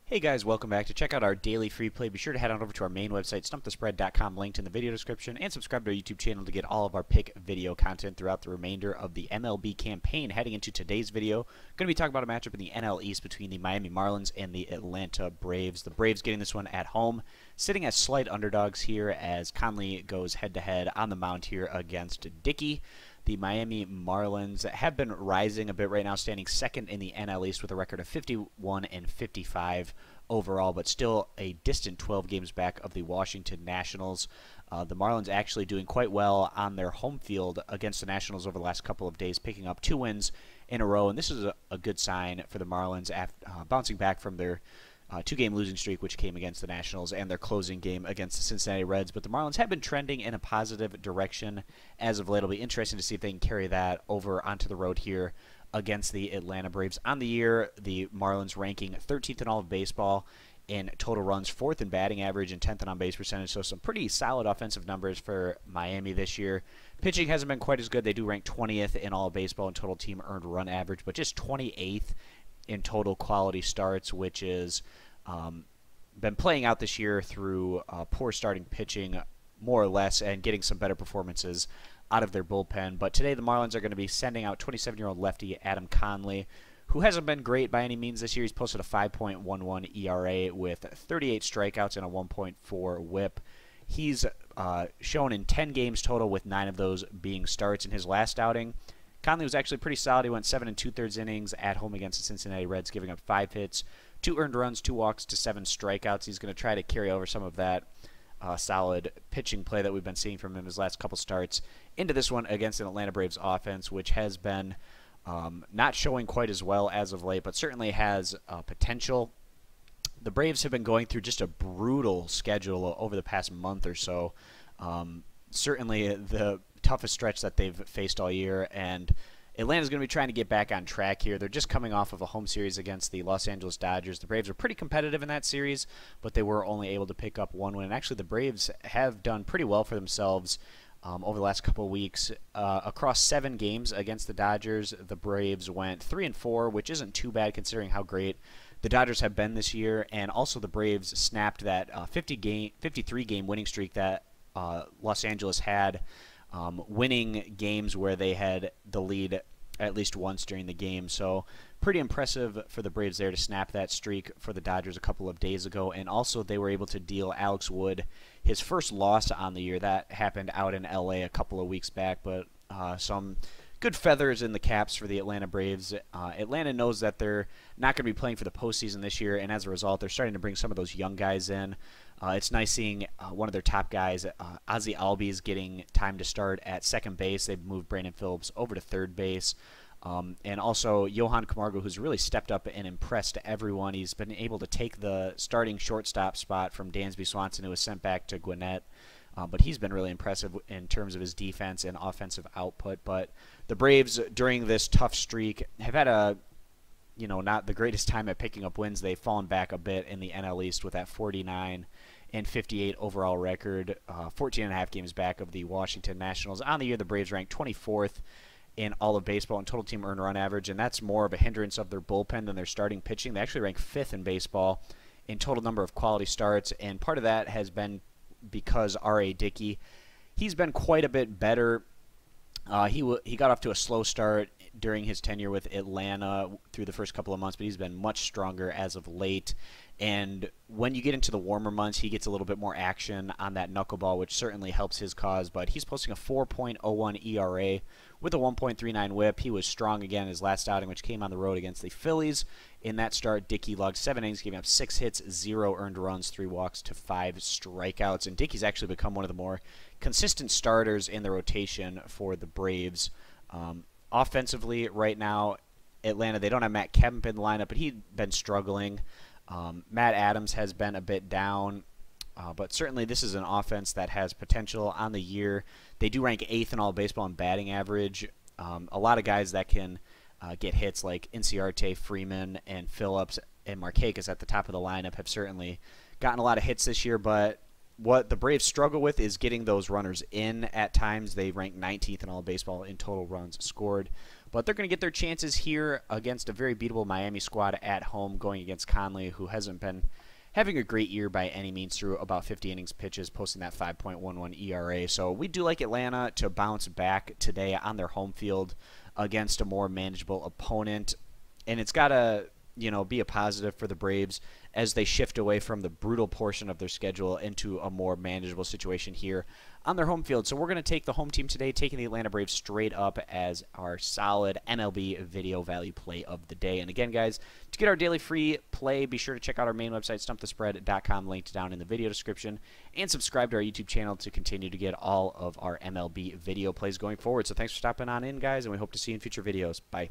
Hey guys, welcome back. To check out our daily free play, be sure to head on over to our main website, stumpthespread.com, linked in the video description, and subscribe to our YouTube channel to get all of our pick video content throughout the remainder of the MLB campaign. Heading into today's video, going to be talking about a matchup in the NL East between the Miami Marlins and the Atlanta Braves. The Braves getting this one at home, sitting as slight underdogs here as Conley goes head-to-head on the mound here against Dickey. The Miami Marlins have been rising a bit right now, standing second in the NL East with a record of 51-55 overall, but still a distant 12 games back of the Washington Nationals. The Marlins actually doing quite well on their home field against the Nationals over the last couple of days, picking up 2 wins in a row, and this is a good sign for the Marlins after bouncing back from their 2-game losing streak, which came against the Nationals, and their closing game against the Cincinnati Reds. But the Marlins have been trending in a positive direction as of late. It'll be interesting to see if they can carry that over onto the road here against the Atlanta Braves. On the year, the Marlins ranking 13th in all of baseball in total runs, 4th in batting average, and 10th in on-base percentage. So some pretty solid offensive numbers for Miami this year. Pitching hasn't been quite as good. They do rank 20th in all of baseball in total team earned run average, but just 28th in total quality starts, which is been playing out this year through poor starting pitching, more or less, and getting some better performances out of their bullpen. But today the Marlins are going to be sending out 27-year-old lefty Adam Conley, who hasn't been great by any means this year. He's posted a 5.11 ERA with 38 strikeouts and a 1.4 whip. He's shown in 10 games total, with 9 of those being starts. In his last outing, Conley was actually pretty solid. He went 7 2/3 innings at home against the Cincinnati Reds, giving up 5 hits, 2 earned runs, 2 walks to 7 strikeouts. He's going to try to carry over some of that solid pitching play that we've been seeing from him his last couple starts into this one against an Atlanta Braves offense, which has been not showing quite as well as of late, but certainly has potential. The Braves have been going through just a brutal schedule over the past month or so. Certainly the toughest stretch that they've faced all year, and Atlanta's going to be trying to get back on track here. They're just coming off of a home series against the Los Angeles Dodgers. The Braves were pretty competitive in that series, but they were only able to pick up 1 win. And actually, the Braves have done pretty well for themselves over the last couple of weeks. Across 7 games against the Dodgers, the Braves went 3-4, which isn't too bad considering how great the Dodgers have been this year. And also the Braves snapped that 53-game winning streak that Los Angeles had, winning games where they had the lead at least once during the game. So pretty impressive for the Braves there to snap that streak for the Dodgers a couple of days ago. And also they were able to deal Alex Wood his first loss on the year. That happened out in LA a couple of weeks back, but some good feathers in the caps for the Atlanta Braves. Atlanta knows that they're not going to be playing for the postseason this year, and as a result, they're starting to bring some of those young guys in. It's nice seeing one of their top guys, Ozzie Albies, getting time to start at second base. They've moved Brandon Phillips over to third base. And also Johan Camargo, who's really stepped up and impressed everyone. He's been able to take the starting shortstop spot from Dansby Swanson, who was sent back to Gwinnett. But he's been really impressive in terms of his defense and offensive output. But the Braves, during this tough streak, have had not the greatest time at picking up wins. They've fallen back a bit in the NL East with that 49-58 overall record, 14.5 games back of the Washington Nationals. On the year, the Braves ranked 24th in all of baseball in total team earned run average, and that's more of a hindrance of their bullpen than their starting pitching. They actually rank 5th in baseball in total number of quality starts, and part of that has been because R.A. Dickey, he's been quite a bit better. He got off to a slow start during his tenure with Atlanta through the first couple of months, but he's been much stronger as of late. And when you get into the warmer months, he gets a little bit more action on that knuckleball, which certainly helps his cause. But he's posting a 4.01 ERA with a 1.39 whip. He was strong again in his last outing, which came on the road against the Phillies. In that start, Dickey logged 7 innings, giving up 6 hits, 0 earned runs, 3 walks to 5 strikeouts. And Dickey's actually become one of the more consistent starters in the rotation for the Braves. Offensively, right now, Atlanta, they don't have Matt Kemp in the lineup, but he'd been struggling. Matt Adams has been a bit down, but certainly this is an offense that has potential on the year. They do rank 8th in all baseball in batting average. A lot of guys that can get hits like Inciarte, Freeman, and Phillips and Markakis at the top of the lineup have certainly gotten a lot of hits this year, but what the Braves struggle with is getting those runners in at times. They rank 19th in all baseball in total runs scored. But they're going to get their chances here against a very beatable Miami squad at home, going against Conley, who hasn't been having a great year by any means through about 50 innings pitches, posting that 5.11 ERA. So we do like Atlanta to bounce back today on their home field against a more manageable opponent. And it's got to, be a positive for the Braves as they shift away from the brutal portion of their schedule into a more manageable situation here on their home field. So we're going to take the home team today, taking the Atlanta Braves straight up as our solid MLB video value play of the day. And again, guys, to get our daily free play, be sure to check out our main website, stumpthespread.com, linked down in the video description, and subscribe to our YouTube channel to continue to get all of our MLB video plays going forward. So thanks for stopping on in, guys, and we hope to see you in future videos. Bye.